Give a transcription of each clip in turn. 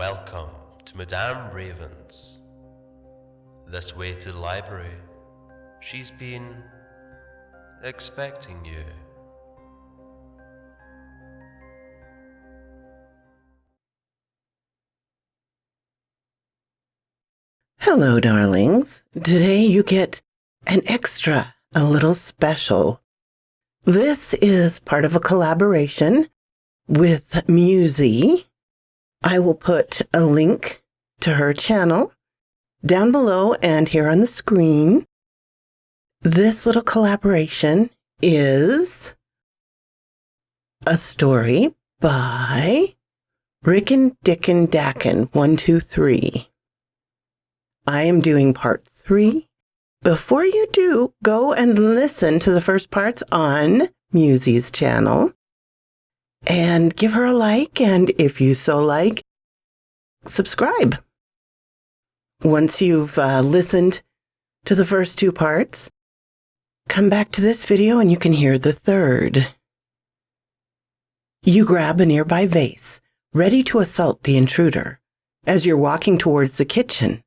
Welcome to Madame Raven's. This way to the library. She's been expecting you. Hello, darlings. Today you get an extra, a little special. This is part of a collaboration with Musey. I will put a link to her channel down below and here on the screen. This little collaboration is a story by Rick and Dick and Dakin 123. I am doing part 3. Before you do, go and listen to the first parts on Musey's channel and give her a like, and if you so like, subscribe. Once you've listened to the first 2 parts, come back to this video and you can hear the third. You grab a nearby vase, ready to assault the intruder. As you're walking towards the kitchen,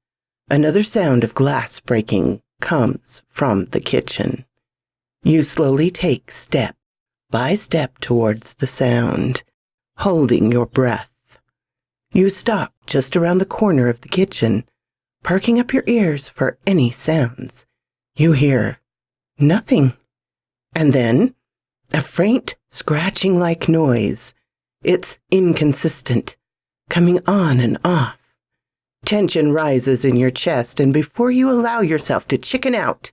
another sound of glass breaking comes from the kitchen. You slowly take step by step towards the sound, holding your breath. You stop just around the corner of the kitchen, perking up your ears for any sounds. You hear nothing. And then a faint scratching-like noise. It's inconsistent, coming on and off. Tension rises in your chest, and before you allow yourself to chicken out,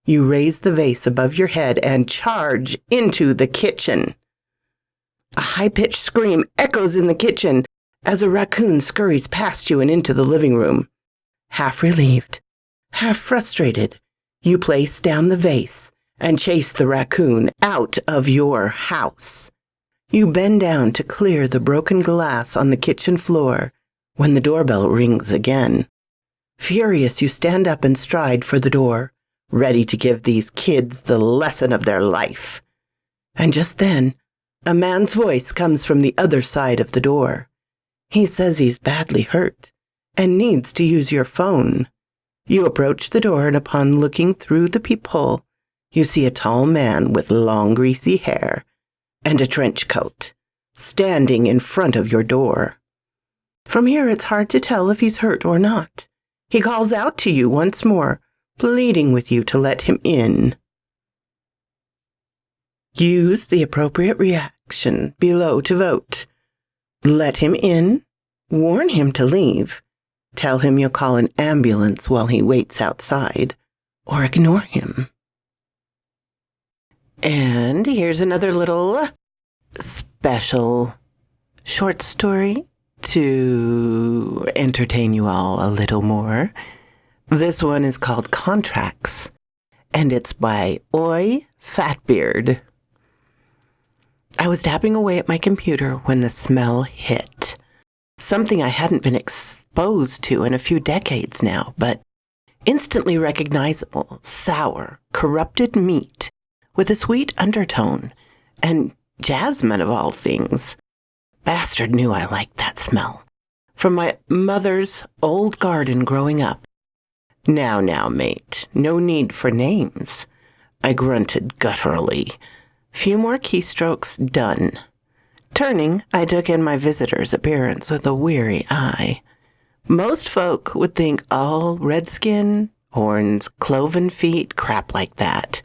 you raise the vase above your head and charge into the kitchen. A high-pitched scream echoes in the kitchen as a raccoon scurries past you and into the living room. Half relieved, half frustrated, you place down the vase and chase the raccoon out of your house. You bend down to clear the broken glass on the kitchen floor when the doorbell rings again. Furious, you stand up and stride for the door, ready to give these kids the lesson of their life. And just then, a man's voice comes from the other side of the door. He says he's badly hurt and needs to use your phone. You approach the door, and upon looking through the peephole, you see a tall man with long greasy hair and a trench coat standing in front of your door. From here, it's hard to tell if he's hurt or not. He calls out to you once more, pleading with you to let him in. Use the appropriate reaction below to vote. Let him in, warn him to leave, tell him you'll call an ambulance while he waits outside, or ignore him. And here's another little special short story to entertain you all a little more. This one is called Contracts, and it's by Oi Fatbeard. I was tapping away at my computer when the smell hit. Something I hadn't been exposed to in a few decades now, but instantly recognizable, sour, corrupted meat with a sweet undertone, and jasmine of all things. Bastard knew I liked that smell. From my mother's old garden growing up. Now, mate, no need for names. I grunted gutturally. Few more keystrokes done. Turning, I took in my visitor's appearance with a weary eye. Most folk would think all redskin, horns, cloven feet, crap like that,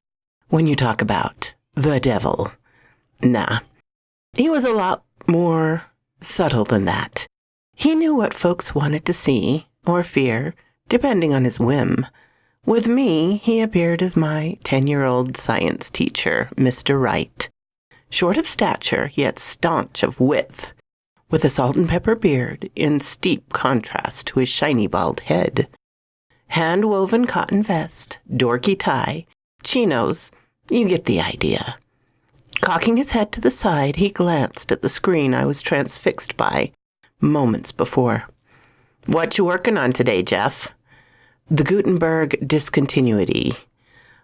when you talk about the devil. Nah, he was a lot more subtle than that. He knew what folks wanted to see or fear, depending on his whim. With me, he appeared as my 10-year-old science teacher, Mr. Wright. Short of stature, yet staunch of width, with a salt and pepper beard in steep contrast to his shiny bald head. Hand-woven cotton vest, dorky tie, chinos, you get the idea. Cocking his head to the side, he glanced at the screen I was transfixed by moments before. "What you working on today, Jeff?" "The Gutenberg discontinuity."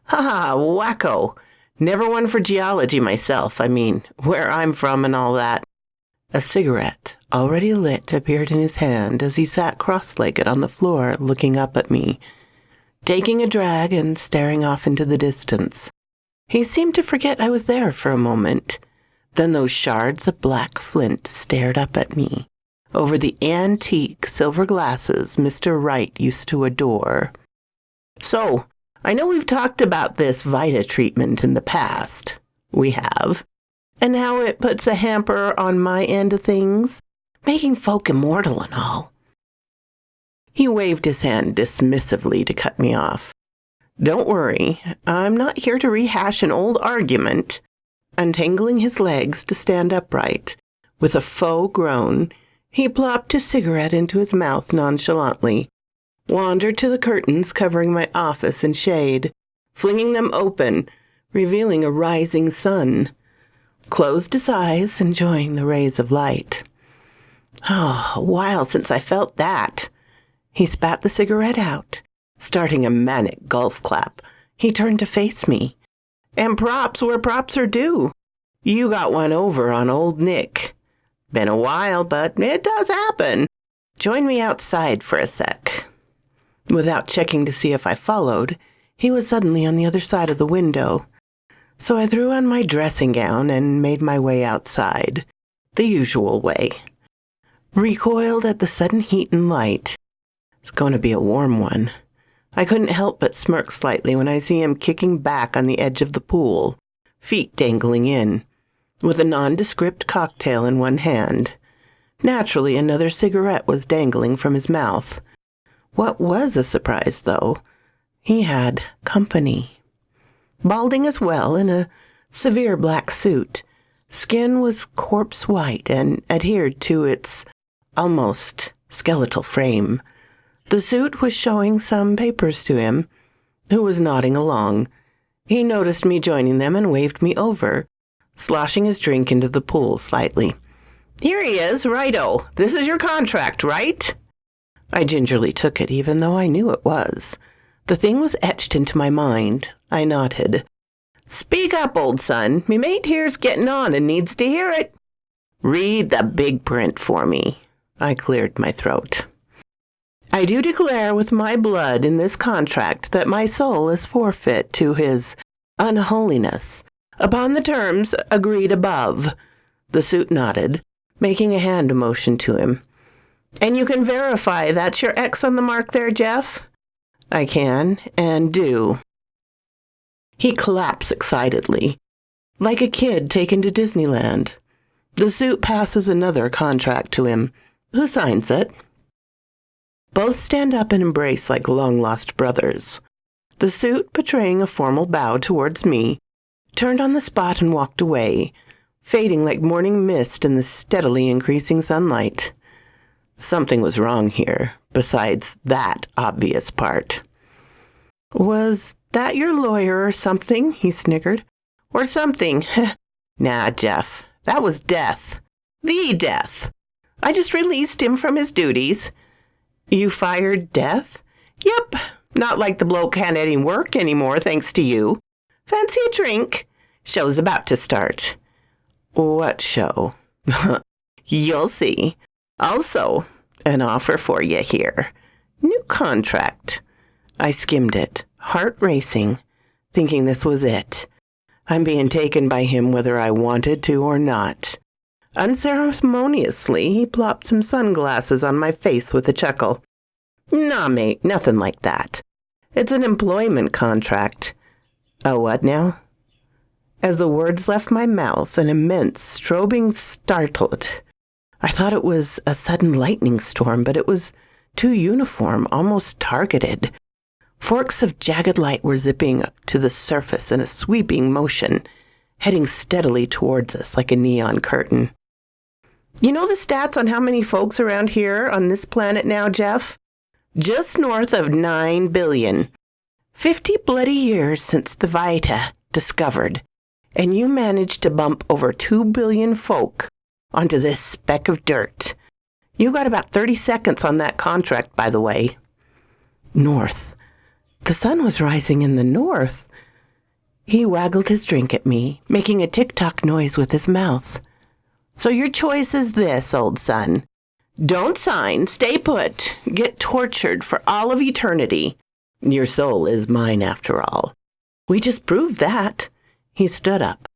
"Ha, wacko. Never one for geology myself. I mean, where I'm from and all that. A cigarette, already lit, appeared in his hand as he sat cross-legged on the floor looking up at me, taking a drag and staring off into the distance. He seemed to forget I was there for a moment. Then those shards of black flint stared up at me over the antique silver glasses Mr. Wright used to adore. So, I know we've talked about this Vita treatment in the past. We have. And how it puts a hamper on my end of things, making folk immortal and all. He waved his hand dismissively to cut me off. Don't worry, I'm not here to rehash an old argument. Untangling his legs to stand upright, with a faux groan, he plopped his cigarette into his mouth nonchalantly, wandered to the curtains covering my office in shade, flinging them open, revealing a rising sun, closed his eyes, enjoying the rays of light. Oh, a while since I felt that. He spat the cigarette out. Starting a manic golf clap, he turned to face me. And props where props are due. You got one over on old Nick. Been a while, but it does happen. Join me outside for a sec. Without checking to see if I followed, he was suddenly on the other side of the window. So I threw on my dressing gown and made my way outside, the usual way. Recoiled at the sudden heat and light. It's going to be a warm one. I couldn't help but smirk slightly when I see him kicking back on the edge of the pool, feet dangling in, with a nondescript cocktail in one hand. Naturally, another cigarette was dangling from his mouth. What was a surprise, though, he had company. Balding as well, in a severe black suit. Skin was corpse white and adhered to its almost skeletal frame. The suit was showing some papers to him, who was nodding along. He noticed me joining them and waved me over, sloshing his drink into the pool slightly. Here he is, righto. This is your contract, right? I gingerly took it, even though I knew it was. The thing was etched into my mind. I nodded. Speak up, old son. Me mate here's getting on and needs to hear it. Read the big print for me. I cleared my throat. I do declare with my blood in this contract that my soul is forfeit to his unholiness, upon the terms agreed above. The suit nodded, making a hand motion to him. And you can verify that's your X on the mark there, Jeff? I can, and do. He claps excitedly, like a kid taken to Disneyland. The suit passes another contract to him, who signs it. Both stand up and embrace like long-lost brothers. The suit, betraying a formal bow towards me, turned on the spot and walked away, fading like morning mist in the steadily increasing sunlight. Something was wrong here, besides that obvious part. Was that your lawyer or something? He snickered. Or something. Nah, Jeff. That was Death. The Death. I just released him from his duties. You fired Death? Yep. Not like the bloke can't any work anymore, thanks to you. Fancy a drink? Show's about to start. What show? You'll see. Also, an offer for you here. New contract. I skimmed it, heart racing, thinking this was it. I'm being taken by him whether I wanted to or not. Unceremoniously, he plopped some sunglasses on my face with a chuckle. Nah, mate, nothing like that. It's an employment contract. A what now? As the words left my mouth, an immense strobing startled. I thought it was a sudden lightning storm, but it was too uniform, almost targeted. Forks of jagged light were zipping to the surface in a sweeping motion, heading steadily towards us like a neon curtain. You know the stats on how many folks around here on this planet now, Jeff? Just north of 9 billion. 50 bloody years since the Vita discovered, and you managed to bump over 2 billion folk onto this speck of dirt. You got about 30 seconds on that contract, by the way. North. The sun was rising in the north. He waggled his drink at me, making a tick-tock noise with his mouth. So your choice is this, old son. Don't sign, stay put, get tortured for all of eternity. Your soul is mine after all. We just proved that. He stood up,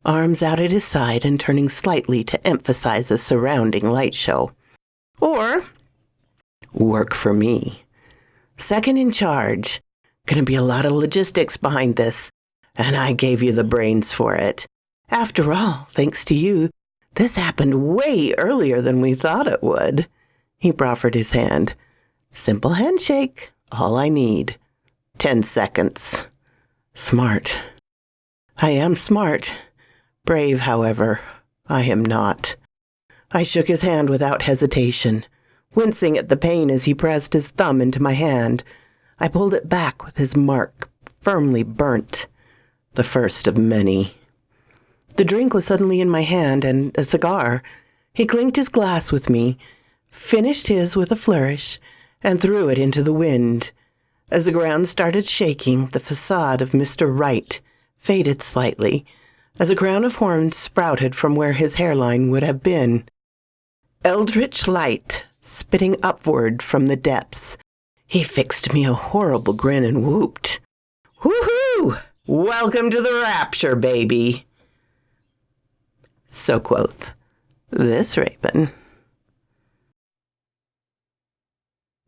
arms out at his side and turning slightly to emphasize the surrounding light show. Or work for me. Second in charge. Gonna be a lot of logistics behind this, and I gave you the brains for it. After all, thanks to you, this happened way earlier than we thought it would. He proffered his hand. Simple handshake, all I need. 10 seconds. Smart. I am smart. Brave, however, I am not. I shook his hand without hesitation, wincing at the pain as he pressed his thumb into my hand. I pulled it back with his mark firmly burnt, the first of many. The drink was suddenly in my hand, and a cigar. He clinked his glass with me, finished his with a flourish, and threw it into the wind. As the ground started shaking, the facade of Mr. Right faded slightly, as a crown of horns sprouted from where his hairline would have been. Eldritch light, spitting upward from the depths. He fixed me a horrible grin and whooped. Woohoo! Welcome to the rapture, baby! So quoth this raven.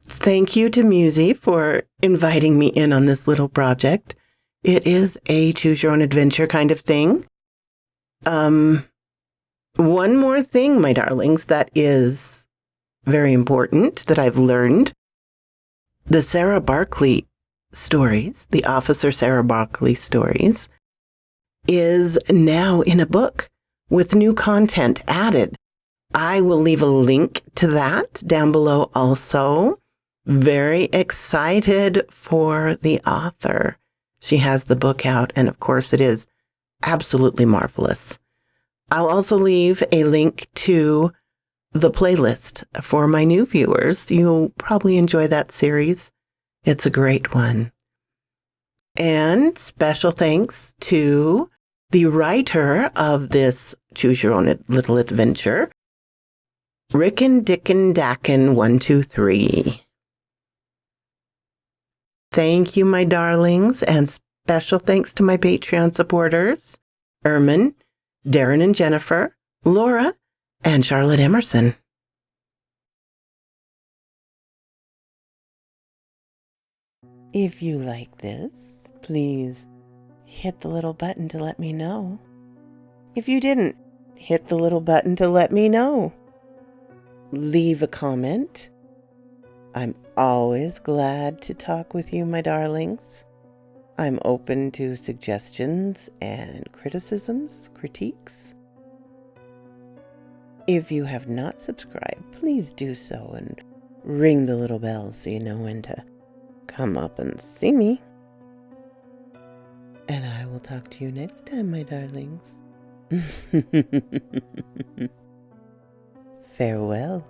Thank you to Musey for inviting me in on this little project. It is a choose-your-own-adventure kind of thing. One more thing, my darlings, that is very important that I've learned. The Sarah Barkley stories, the Officer Sarah Barkley stories, is now in a book with new content added. I will leave a link to that down below also. Very excited for the author. She has the book out, and of course it is absolutely marvelous. I'll also leave a link to the playlist for my new viewers. You'll probably enjoy that series. It's a great one. And special thanks to the writer of this Choose Your Own Little Adventure, Rickin' Dickin' Dackin' 123. Thank you, my darlings, and special thanks to my Patreon supporters, Ermin, Darren and Jennifer, Laura, and Charlotte Emerson. If you like this, please hit the little button to let me know. If you didn't, hit the little button to let me know. Leave a comment. I'm always glad to talk with you, my darlings. I'm open to suggestions and criticisms, critiques. If you have not subscribed, please do so and ring the little bell so you know when to come up and see me. And I will talk to you next time, my darlings. Farewell.